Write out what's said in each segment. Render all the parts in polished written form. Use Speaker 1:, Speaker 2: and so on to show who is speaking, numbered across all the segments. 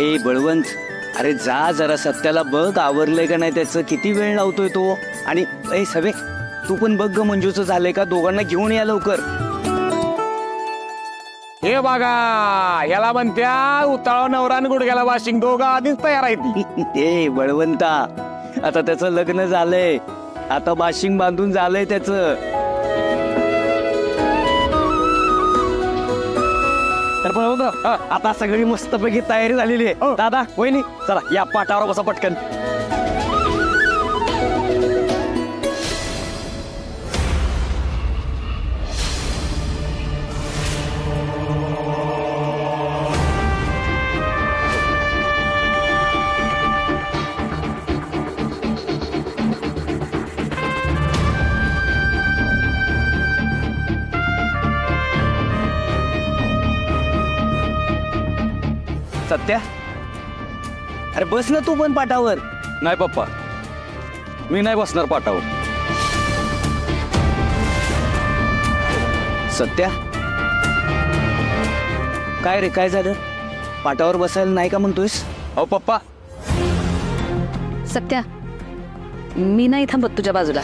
Speaker 1: ए बळवंत, अरे जा जरा सत्याला बघ आवरलंय का नाही त्याचं, किती वेळ लावतोय तो. आणि ए सवे, तू पण बघ ग मंजूचं झालंय का, दोघांना घेऊन या लवकर.
Speaker 2: हे बघा याला म्हणत्या उताळा नवरा आणि गुडघ्याला वाशिंग, दोघं आधीच तयार आहेत.
Speaker 1: ए बळवंता, आता त्याचं लग्न झालंय, आता बाशिंग बांधून झालंय त्याचं. तर बरोबर आता सगळी मस्तपैकी तयारी झालेली आहे. दादा वहिनी चला या पाटावर बसा पटकन. सत्या, अरे बस ना तू पण पाटावर.
Speaker 2: नाही पप्पा, मी नाही बसणार पाटावर.
Speaker 1: सत्या, काय रे काय झालं, पाटावर बसायला नाही का म्हणतोयस?
Speaker 2: अहो पप्पा.
Speaker 3: सत्या, मी नाही थांबत तुझ्या बाजूला.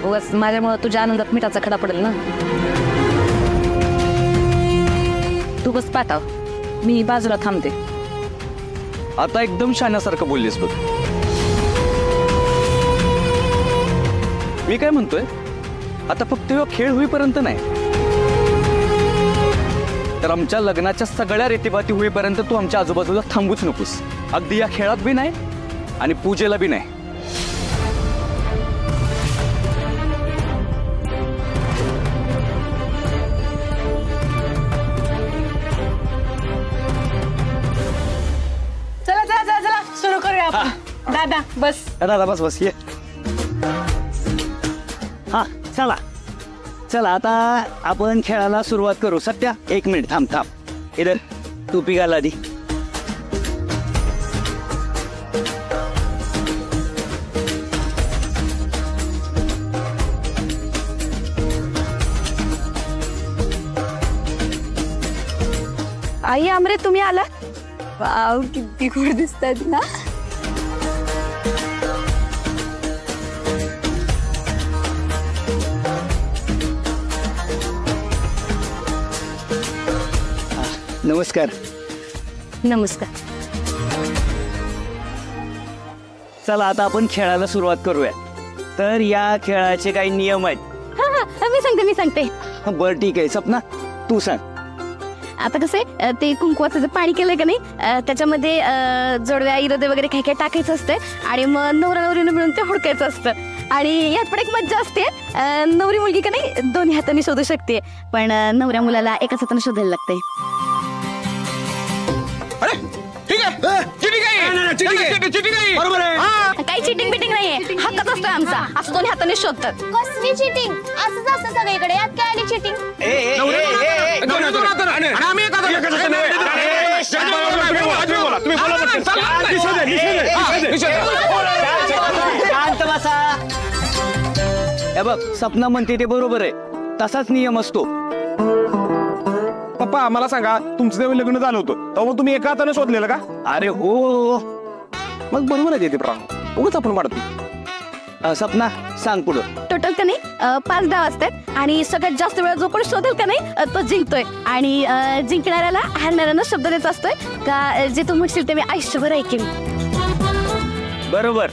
Speaker 3: उगाच माझ्यामुळे तुझ्या आनंदात मिठाचा खडा पडेल ना. तू बस पाटाव, मी बाजूला थांबते.
Speaker 2: आता एकदम शाण्यासारखं बोललीस बघ. मी काय म्हणतोय, आता फक्त खेळ होईपर्यंत नाही, तर आमच्या लग्नाच्या सगळ्या रीतीभाती होईपर्यंत तू आमच्या आजूबाजूला थांबूच नकोस. अगदी या खेळात बी नाही आणि पूजेला बी नाही.
Speaker 3: सुरू करूया आपण. दादा बस.
Speaker 1: दादा बस बस ये. हा चला चला आता आपण खेळाला सुरुवात करू. सत्या एक मिनिट थांब थांब. इधर टोपी घाल आधी.
Speaker 3: आई आमरे तुम्ही आला. वाव किती गोड दिसतात ना.
Speaker 1: नमस्कार.
Speaker 3: नमस्कार.
Speaker 1: चला आता आपण खेळाला सुरुवात करूया. तर या खेळाचे काही नियम आहेत.
Speaker 3: मी सांगते.
Speaker 1: बरं ठीक आहे सपना तू सांग.
Speaker 3: आता कसं ते कुंकवाचं जे पाणी केलंय का नाही, त्याच्यामध्ये जोडव्या इरोदे वगैरे काही काही टाकायचं असतं आणि मग नवरा नवरीनं मिळून ते हुडकायचं असतं. आणि यात पण एक मज्जा असते. नवरी मुलगी का नाही दोन्ही हाताने शोधू शकते, पण नवऱ्या मुलाला एकाच हाताने शोधायला लागतंय. काही चिटिंग बिटिंग नाहीये, हक्कच असतोय आमचा. असं दोन्ही हाताने शोधतात.
Speaker 4: कसली चिटिंग? असंच असतं सगळीकडे, यात काय आली चिटिंग?
Speaker 1: शांत बसा. हे बघ सपना म्हणते ते बरोबर आहे, तसाच नियम असतो.
Speaker 2: पप्पा मला सांगा, तुमचं जेव्हा लग्न झालं होतं तेव्हा तुम्ही एका हाताने शोधलेलं का?
Speaker 1: अरे हो.
Speaker 2: मग बरोबर आहे ते प्रमाण, उगाच आपण वाढतो.
Speaker 1: सपना सांग पुढं.
Speaker 3: टोटल का नाही 5 डाव असतात आणि सगळ्यात जास्त वेळ जो कोणी शोधेल का नाही तो जिंकतोय. आणि जिंकणाऱ्याला हारणाऱ्यांना शब्द द्यायचा असतोय का जे तू म्हणशील ते मी आयुष्यभर ऐकेन.
Speaker 1: बरोबर.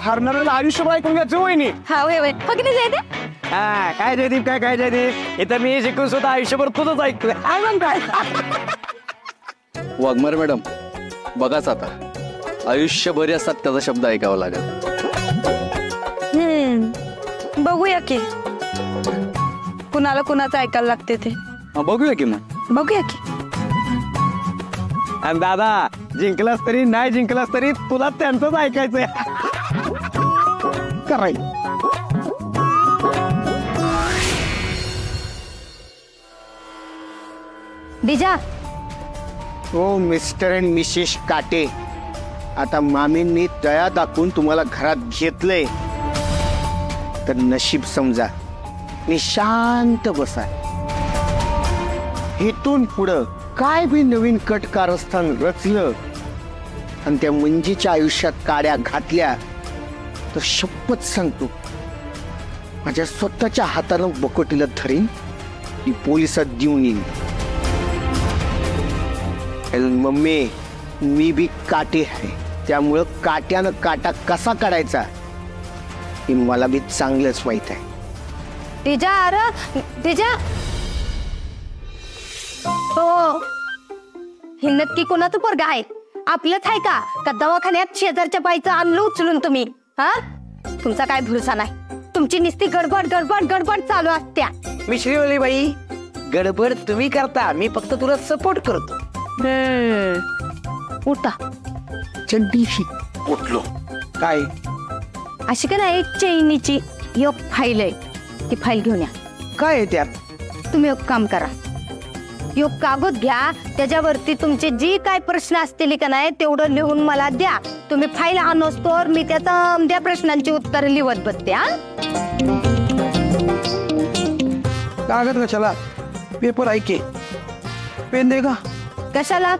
Speaker 2: हारणाऱ्याला आयुष्यभर ऐकून घ्यायचं होय नी.
Speaker 3: हा होय होय. हो की नाही जयदेव?
Speaker 1: हा काय जयदीप काय जयदीप, इथं मी शिकून सुद्धा आयुष्यभर तुझंच ऐकतोय. काय
Speaker 5: वाघमारे मॅडम बघाच आता, आयुष्यभर या सत्याचा शब्द ऐकावा लागेल.
Speaker 3: बघूया की कुणाला कुणाचं ऐकायला लागते ते.
Speaker 1: बघूया की मग.
Speaker 3: बघूया की.
Speaker 1: आणि दादा जिंकलास तरी नाही जिंकलास तरी तुला त्यांचंच ऐकायचंय. कराय.
Speaker 3: डिजा.
Speaker 6: ओ मिस्टर अँड मिसेस काटे, आता मामींनी दया दाखवून तुम्हाला घरात घेतलंय तर नशीब समजा आणि शांत बसा. इथून पुढं काय बी नवीन कट कारस्थान रचलं आणि त्या मंजीच्या आयुष्यात काड्या घातल्या तर शपथ सांगतो माझ्या स्वतःच्या हातानं बकोटीला धरीन ती पोलिसात देऊन येईन. मम्मी मी बी काटे आहे त्यामुळं काट्यानं काटा कसा काढायचा हे मला बी चांगलंच माहित आहे.
Speaker 3: तेजा अरे तेजा हो हे नक्की कोणाचं पोरग आहे? आपलंच आहे का दवाखान्यात शेजारच्या बाईचं आणलं उचलून तुम्ही? हा तुमचा काय भरोसा नाही. तुमची नुसती गडबड गडबड गडबड चालू असत्या.
Speaker 7: मिश्रीवाली बाई गडबड तुम्ही करता मी फक्त तुला सपोर्ट करतो.
Speaker 3: उठा
Speaker 6: चड्डीशी
Speaker 7: उठलो काय
Speaker 3: अशी का नाही एक चैनीची एक फाईल आहे ती फाईल घेऊन या.
Speaker 7: काय आहे त्यात?
Speaker 3: तुम्ही एक काम करा एक कागद घ्या त्याच्यावरती तुमचे जी काय प्रश्न असतील का नाही तेवढं लिहून मला द्या. तुम्ही फाईल आणोस्तोवर मी त्या प्रश्नांची उत्तर लिहत बसते.
Speaker 7: कागद कशाला पेपर ऐके पेन दे का?
Speaker 3: कशाला?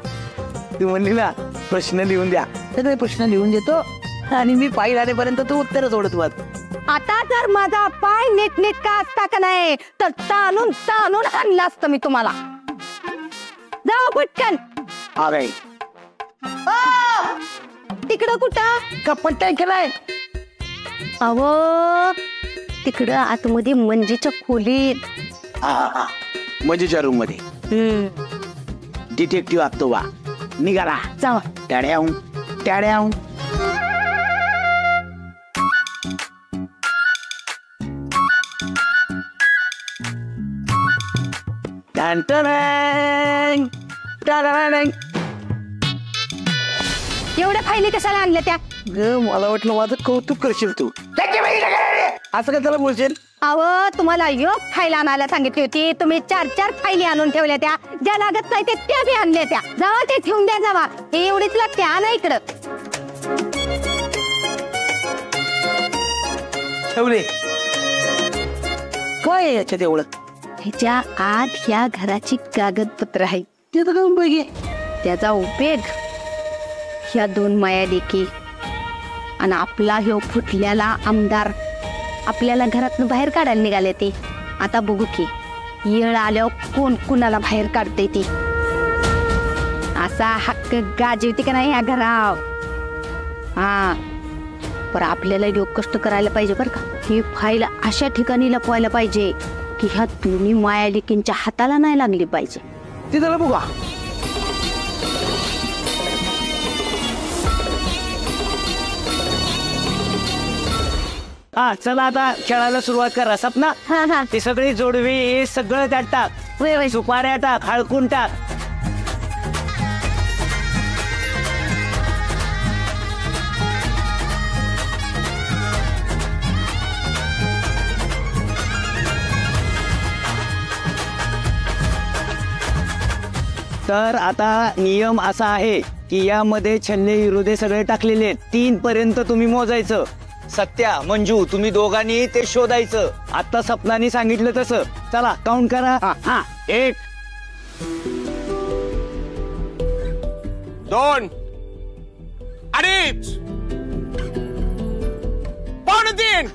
Speaker 7: तू म्हणली ना प्रश्न लिहून द्या तर प्रश्न लिहून देतो आणि मी फाईल आणेपर्यंत तू उत्तर सोडत वर.
Speaker 3: आता जर माझा पाय नीटनेटका असता का नाही तर ताणून ताणून आणला असतं मी तुम्हाला. जाऊ पटकन.
Speaker 7: अरे
Speaker 3: तिकडं कुठं
Speaker 7: कपट्टा केलाय?
Speaker 3: अहो तिकडं आतमध्ये मंजीच्या खोलीत.
Speaker 6: मंजीच्या रूम मध्ये डिटेक्टिव्ह असतो वा. निघाला
Speaker 3: जावा.
Speaker 6: टाड्याहून टाड्याहून.
Speaker 3: एवढ्या फायली कशाला आणल्या त्या?
Speaker 7: मला वाटलं माझं कौतुक करशील तू. असं काय त्याला बोलशील?
Speaker 3: अहो तुम्हाला योग फाईल आणायला सांगितली होती तुम्ही 4 फायली आणून ठेवल्या त्या. ज्या लागत नाही त्या बी आणल्या त्या. जावा ते ठेवून द्या जावा. हे एवढीच लागते आणा इकडं.
Speaker 7: ठेवले काय आहे याच्यात एवढं?
Speaker 3: ह्याच्या आत ह्या घराची कागदपत्र आहेत.
Speaker 7: ते तर काऊन पाहिजे?
Speaker 3: त्याचा उपयोग ह्या 2 माया लेकी आणि आपला ह्यो फुटल्याला आमदार आपल्याला घरातून बाहेर काढायला निघाले ते. आता बघू की येळ आल्यावर कोण कुणाला बाहेर काढते ते. असा हक्क गाजवते का नाही या घराव. हा पर आपल्याला योग कष्ट करायला पाहिजे बरं का. ही फाईल अशा ठिकाणी लपवायला पाहिजे की ह्या 2 माया लेकींच्या हाताला नाही लागली पाहिजे.
Speaker 7: ते त्याला बघा.
Speaker 1: हा चला आता खेळायला सुरुवात करा. सपना
Speaker 3: हा हा
Speaker 1: ते सगळे जोडवे हे सगळं त्यात टाक.
Speaker 3: वय वय.
Speaker 1: सुपाऱ्या टाक हळकून टाक. तर आता नियम असा आहे की यामध्ये छल्ले हिरोदे सगळे टाकलेले आहेत. 3 पर्यंत तुम्ही मोजायचं. सत्या मंजू तुम्ही दोघांनी ते शोधायचं. आता सपनाने सांगितलं तसं. चला काउंट करा.
Speaker 6: 1 2 अडीच 3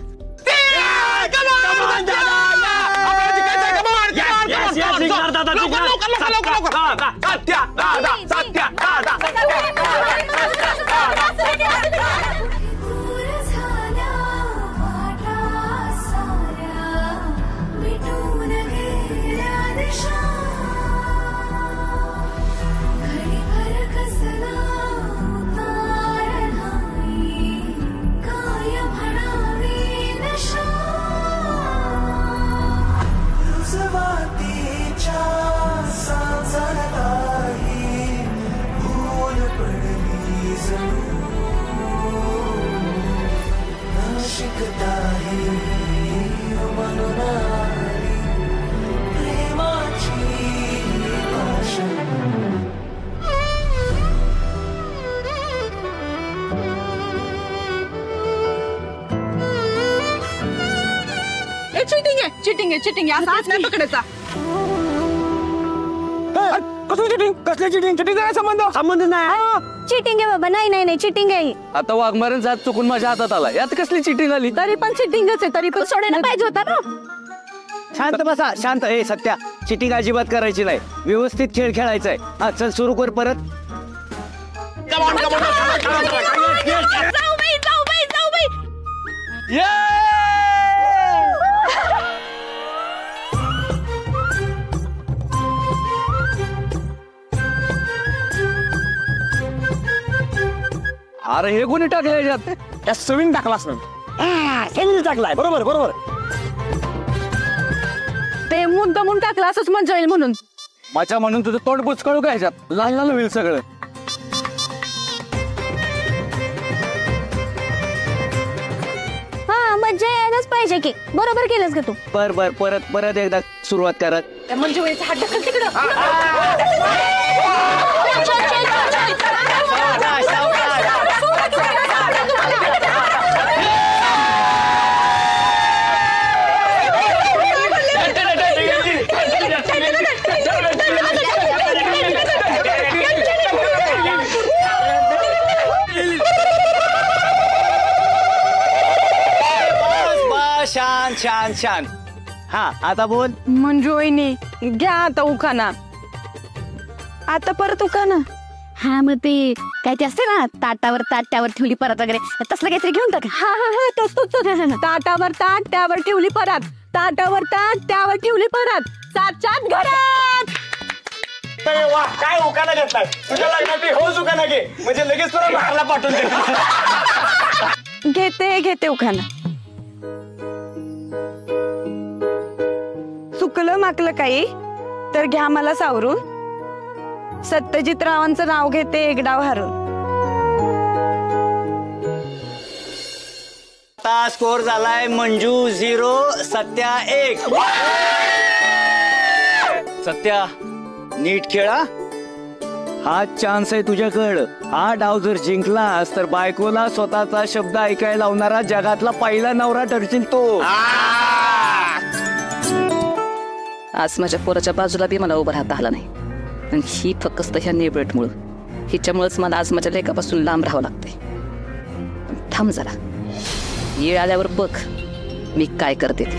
Speaker 8: चिटिंग आहे चिटिंग आहे चिटिंग आहे. असा हात नाही पकडायचा.
Speaker 7: कसली चिटिंग? कसली चिटिंग? चिटिंग काय संबंध? संबंध नाही.
Speaker 3: चिटिंग आहे बाबा, नाही नाही नाही चिटिंग आहे.
Speaker 5: आता वाघमारेन जात चुकून माझ्या हातात आला, यात कसली चिटिंग आली?
Speaker 3: तरी पण चिटिंगच आहे, तरी पण सोडायला पाहिजे होता ना.
Speaker 1: शांत बसा, शांत. ए सत्या, चिटिंग अजिबात करायची नाही, व्यवस्थित खेळ खेळायचा आहे. हा चल सुरू कर परत.
Speaker 3: जाऊ बाई.
Speaker 5: अरे हे कोणी टाकले याच्यात?
Speaker 7: त्या सविन टाकलास ना. सविन टाकलाय. बरोबर बरोबर.
Speaker 3: ते मुद्दामून टाकला असंच मजा येईल म्हणून.
Speaker 5: माझ्या म्हणून तुझं तोंड बुचकळू का ह्याच्यात? लाल लाल होईल सगळं.
Speaker 4: हा मज्जा यायलाच पाहिजे की. बरोबर केलंस का तू?
Speaker 1: बर परत एकदा सुरुवात करत.
Speaker 3: म्हणजे वेळेचा हात ढकल तिकडं.
Speaker 1: शांत शांत शांत. हा आता बोल.
Speaker 3: मंजू वहिनी घ्या आता उखाना. आता परत उखाना. हा मग ते काय ते असते ना, ताटावर ठेवली परत वगैरे, तसलं काहीतरी घेऊन टाका. हा ताटावर ताट त्यावर ठेवली परत, ताटावर ताट त्यावर ठेवली परत, सात घरात.
Speaker 7: काय उखाणा घेतलाय? तुझ्या लग्नात हो उखाणा घे, म्हणजे लगेच तुला बाहेरला पाठवून दे.
Speaker 3: घेते उखाना. चुकलं माकलं काही तर घ्या मला सावरून, सत्यजित रावांचं नाव घेते एक डाव हारून.
Speaker 1: आता स्कोर झालाय मंजू 0, सत्या 1. सत्या नीट खेळा, हा चान्स आहे तुझ्याकडं. हा डाव जर जिंकलास तर बायकोला स्वतःचा शब्द ऐकायला लावणारा जगातला पहिला नवरा ठरशील तो.
Speaker 8: आज माझ्या पोराच्या बाजूला बी मला उभं राहता आला नाही, आणि ही फक्त ह्या नेबरेटमुळं, हिच्यामुळंच मला आज माझ्या लेकापासून लांब राहावं लागतंय. थांब जरा, येळ आल्यावर बघ मी काय करते ते.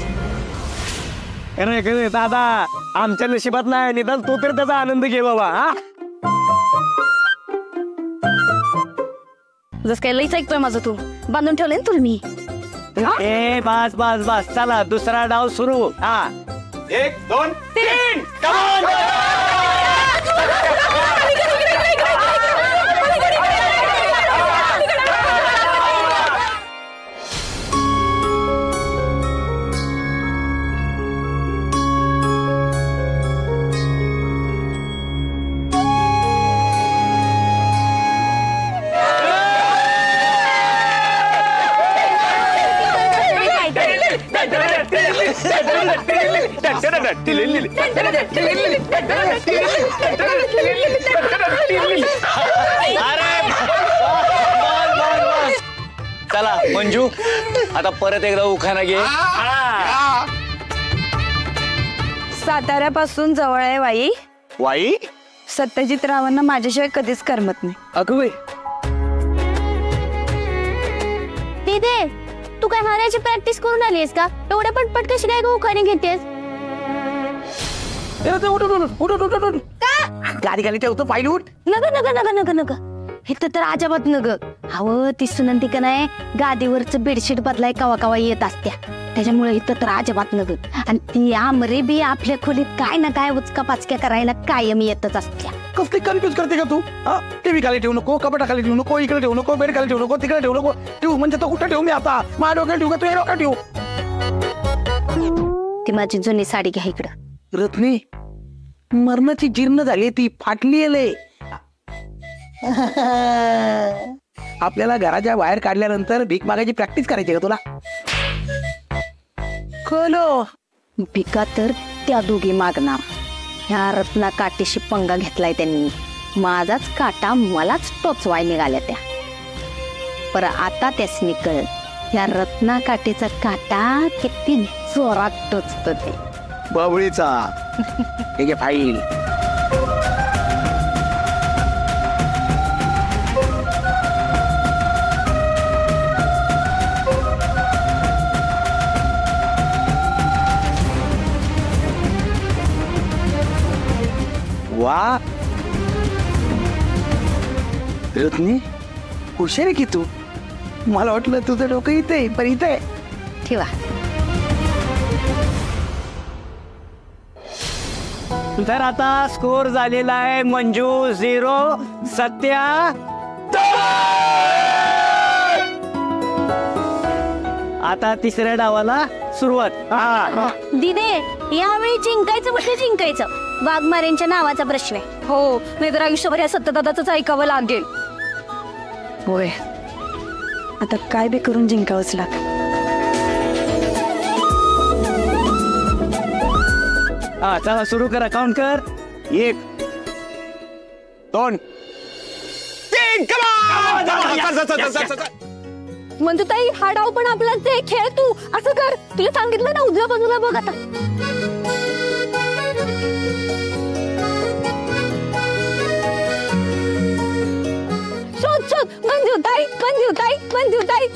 Speaker 7: अरे दादा, आमच्या नशिबात नाही, निदान तू तर त्याचा आनंद घे बाबा. हा
Speaker 3: जस काय लईच ऐकतोय माझं तू. बांधून ठेवले ना तुला मी.
Speaker 1: ए बस चला दुसरा डाव सुरू. हा
Speaker 7: 1 2 3
Speaker 1: चला मंजू, आता परत एकदा उखाणा घे.
Speaker 3: साताऱ्यापासून जवळ आहे वाई.
Speaker 1: वाई?
Speaker 3: सत्यजित रावांना माझ्याशिवाय कधीच करमत नाही.
Speaker 5: अगं बाई,
Speaker 4: दीदी तू काय हारायची प्रॅक्टिस करून आलीस का? एवढ्या पटपट कशी काय उखाणे घेतेस?
Speaker 7: गाडी खाली ठेवतो, पाहिली उठ.
Speaker 3: नग हे तर अजिबात नग. हवं ती सुनंती का नाही, गादीवरचं बेडशीट बदलाय कवा येत असत्या, त्याच्यामुळे इथं तर अजिबात नग. आणि ती आमरे बी आपल्या खोलीत काय ना काय उचका पाचक्या करायला कायम येतच असत्या.
Speaker 7: कसली कन्फ्युज करते का तू? टीव्ही खाली ठेवू नको, कपाटा खाली ठेवू नको, इकडे ठेवू नको, बेड खाली ठेवू नको, तिकडे ठेवू नको. ठेवू म्हणजे तो कुठं ठेवू मी आता? माझ्या डोक्यात ठेवू का तुझ्या डोक्यात ठेवू?
Speaker 3: ती माझी जुनी साडी घ्या इकडं.
Speaker 7: रत्नी, मरणाची जीर्ण झाली, ती फाटली. आपल्याला घराच्या बाहेर काढल्यानंतर भीक मागायची प्रॅक्टिस करायची का तुला? खोलो
Speaker 3: भिका तर त्या दोघी मागणार. ह्या रत्ना काटेशी पंगा घेतलाय त्यांनी. माझाच काटा मलाच टोचवाय निघाल्या त्या. पर आता त्यासनी कळल ह्या रत्ना काटेचा काटा किती जोरात टोचतो ते.
Speaker 7: बाबळीचा. हे घे फाईल. वा रत्नी हुशार आहे की तू. मला वाटलं तुझं डोकं इथे आहे, पण इथे आहे.
Speaker 3: ठेवा.
Speaker 1: तर आता स्कोर झालेला आहे मंजू 0, सत्या 2. आता तिसऱ्या डावाला सुरुवात.
Speaker 4: दिदे यावेळी जिंकायचं म्हणजे जिंकायचं. वाघमारेंच्या नावाचा प्रश्न आहे.
Speaker 3: हो, नाहीतर आयुष्यभर या सत्यदादाच ऐकावं लागेल. होय, आता काय बी करून जिंकावंच लागेल.
Speaker 1: हा चला सुरू करा. काउंट कर.
Speaker 7: 1 2 3.
Speaker 3: म्हणजे ताई हा डाव पण आपलाच आहे. खेळ तू असं कर. तुला सांगितलं ना उजव्या बाजूला बघ. आता शोध शोध. मंजूताई मंजूताई मंजूताई.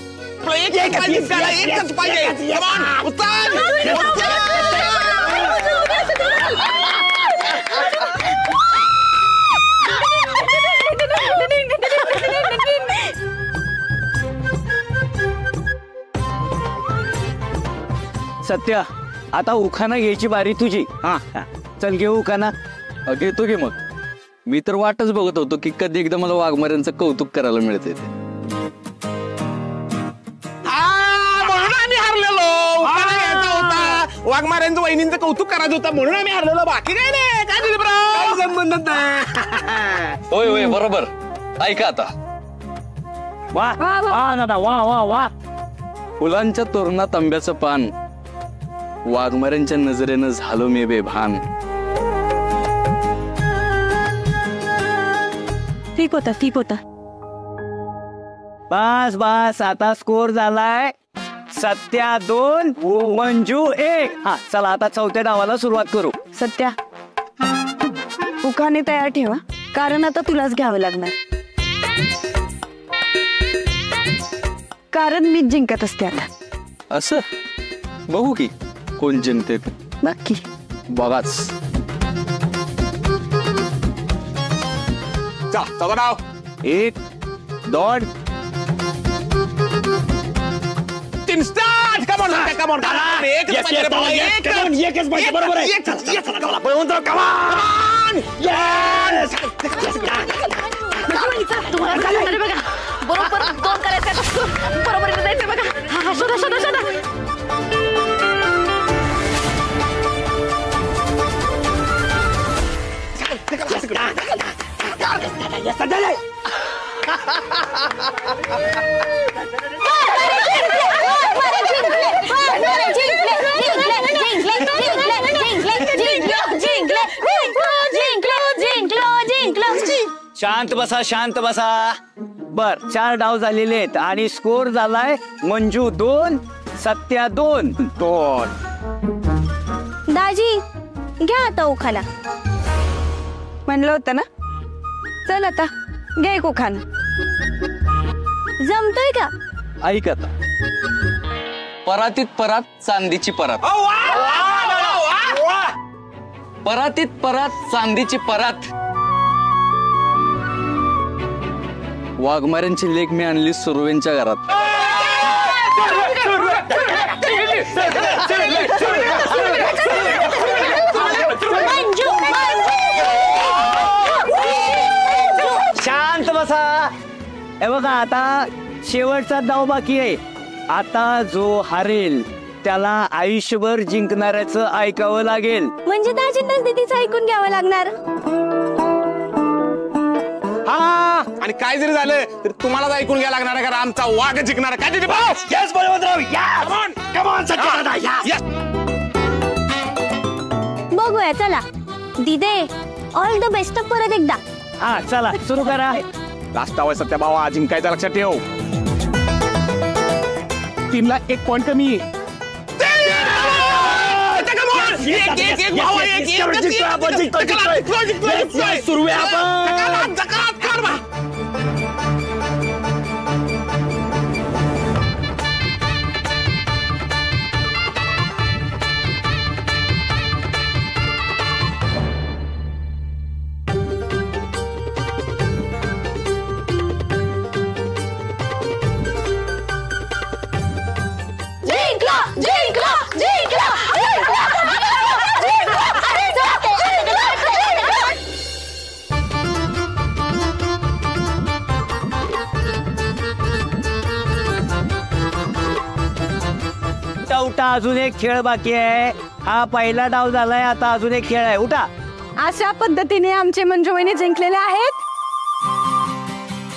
Speaker 1: सत्या आता उखाणा घ्यायची बारी तुझी. हा चल घेऊ उखाणा.
Speaker 5: घेतो की मग. मी तर वाटच बघत होतो की कधी एकदा मला वाघमाऱ्यांचं कौतुक करायला मिळते ते.
Speaker 7: म्हणून आम्ही हारलेलो. उखाणा घ्यायचा होता, वाघमाऱ्यांचं वहिनींचं कौतुक करायचं होतं म्हणून आम्ही हारलेलो. बाकी काय नाही. काय दिलीपराव संबंध नाही.
Speaker 5: होय होय बरोबर. ऐका आता.
Speaker 1: वा वा दादा वा वा वा.
Speaker 5: फुलांच्या तोरणात आंब्याचं पान, वाघमाऱ्यांच्या नजरेनं झालो मी बेभान.
Speaker 3: ठीक होता ठीक होता.
Speaker 1: बस बस. आता स्कोर झालाय सत्या 2, मंजू 1. हा चला आता चौथ्या डावाला सुरुवात करू.
Speaker 3: सत्या उखाणे तयार ठेवा, कारण आता तुलाच घ्यावं लागणार. कारण मी जिंकत असते आता.
Speaker 5: असं बघू की कोण जिंकते.
Speaker 3: नक्की
Speaker 5: बघाच.
Speaker 7: चौदा डाव.
Speaker 1: 1 2
Speaker 7: 3 start. Come on come on. एकच पाहिजे. बरोबर आहे.
Speaker 3: बरोबर 2 करायचं. बरोबर जायचं बघा. हा शोधा शोधा शोधा.
Speaker 1: शांत बसा शांत बसा. बर 4 डाव झालेले आहेत आणि स्कोर झालाय मंजू 2, सत्या 2.
Speaker 4: दाजी घ्या आता उखाणा.
Speaker 3: म्हणलं होतं ना. चल आता घे उखाणा.
Speaker 4: जमतोय का?
Speaker 5: ऐक आता. परातीत परात चांदीची परात. परातीत परात चांदीची परात. वाघमाऱ्यांची लेक मी आणली सुर्वेंच्या घरात.
Speaker 1: शांत बसा. हे बघा आता शेवटचा डाव बाकी आहे. आता जो हारेल त्याला आयुष्यभर जिंकणाऱ्याचं ऐकावं लागेल.
Speaker 4: म्हणजे दाजींनाच दीदीचं ऐकून घ्यावं लागणार.
Speaker 7: हा आणि काय जरी झालं तर तुम्हालाच ऐकून घ्यायला लागणार आहे. कारण आमचा वाघ जिंकणार. काय दिली
Speaker 4: बघूया चला. दिदे ऑल द बेस्ट परत एकदा.
Speaker 1: हा चला सुरू करा.
Speaker 7: लास्ट आवाज सत्या भावा जिंकायचा लक्षात ठेव. 3 ला 1 पॉइंट कमी.
Speaker 1: अजून एक खेळ बाकी आहे. हा पहिला डाव झालाय, आता अजून एक खेळ आहे. उठा.
Speaker 3: अशा पद्धतीने आमचे मंजू वहिनी जिंकलेले आहेत.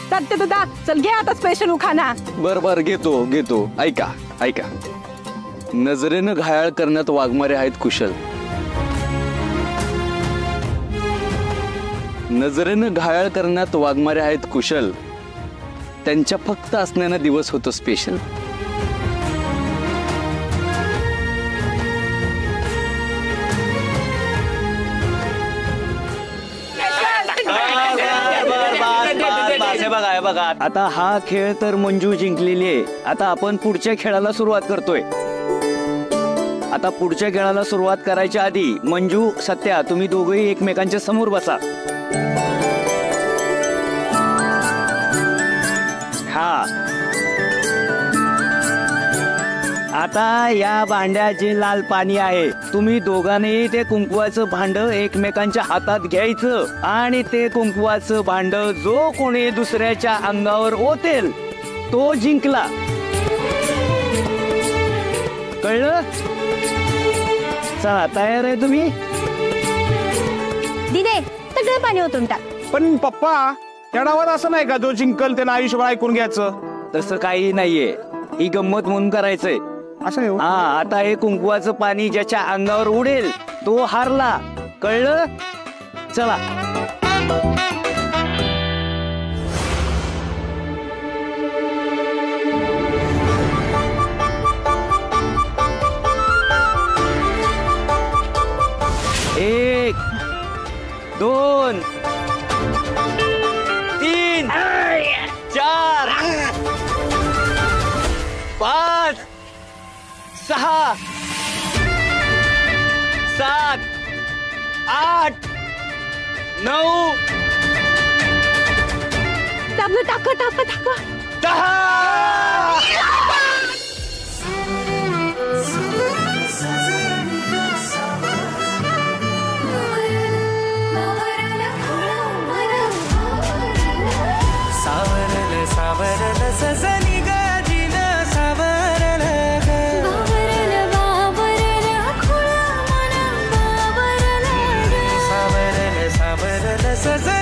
Speaker 3: सत्य तुझा चल घे आता स्पेशल उखाणा.
Speaker 5: बर बर घेतो घेतो. ऐका ऐका. नजरेनं घायाळ करण्यात वाघमारे आहेत कुशल. नजरेनं घायाळ करण्यात वाघमारे आहेत कुशल. त्यांच्या फक्त असण्यानं दिवस होतो स्पेशल.
Speaker 1: बघा आता हा खेळ तर मंजू जिंकलेली आहे. आता आपण पुढच्या खेळाला सुरुवात करतोय. आता पुढच्या खेळाला सुरुवात करायच्या आधी मंजू, सत्या, तुम्ही दोघेही एकमेकांच्या समोर बसा. हा. आता या भांड्यात जे लाल पाणी आहे, तुम्ही दोघांनी ते कुंकवाचं भांड एकमेकांच्या हातात घ्यायचं आणि ते कुंकवाचं भांड जो कोणी दुसऱ्याच्या अंगावर ओतेल तो जिंकला. कळलं? चला तयार आहे तुम्ही?
Speaker 4: दिदे सगळं पाणी ओतून टाक.
Speaker 7: पण पप्पा त्या डावात असं नाही का जो जिंकल त्यानं आयुष्यभर ऐकून घ्यायचं?
Speaker 1: तसं काही नाहीये. ही गंमत म्हणून करायचंय.
Speaker 7: असं नाही हो.
Speaker 1: हा. आता हे कुंकवाचं पाणी ज्याच्या अंगावर उडेल तो हारला. कळलं? चला. एक, दोन, तीन, चार, पाच, सहा, सात, आठ, 9,
Speaker 3: टाक
Speaker 9: 10. सावरल सजनी गाजीन सावरल सावरल सावरल सजनी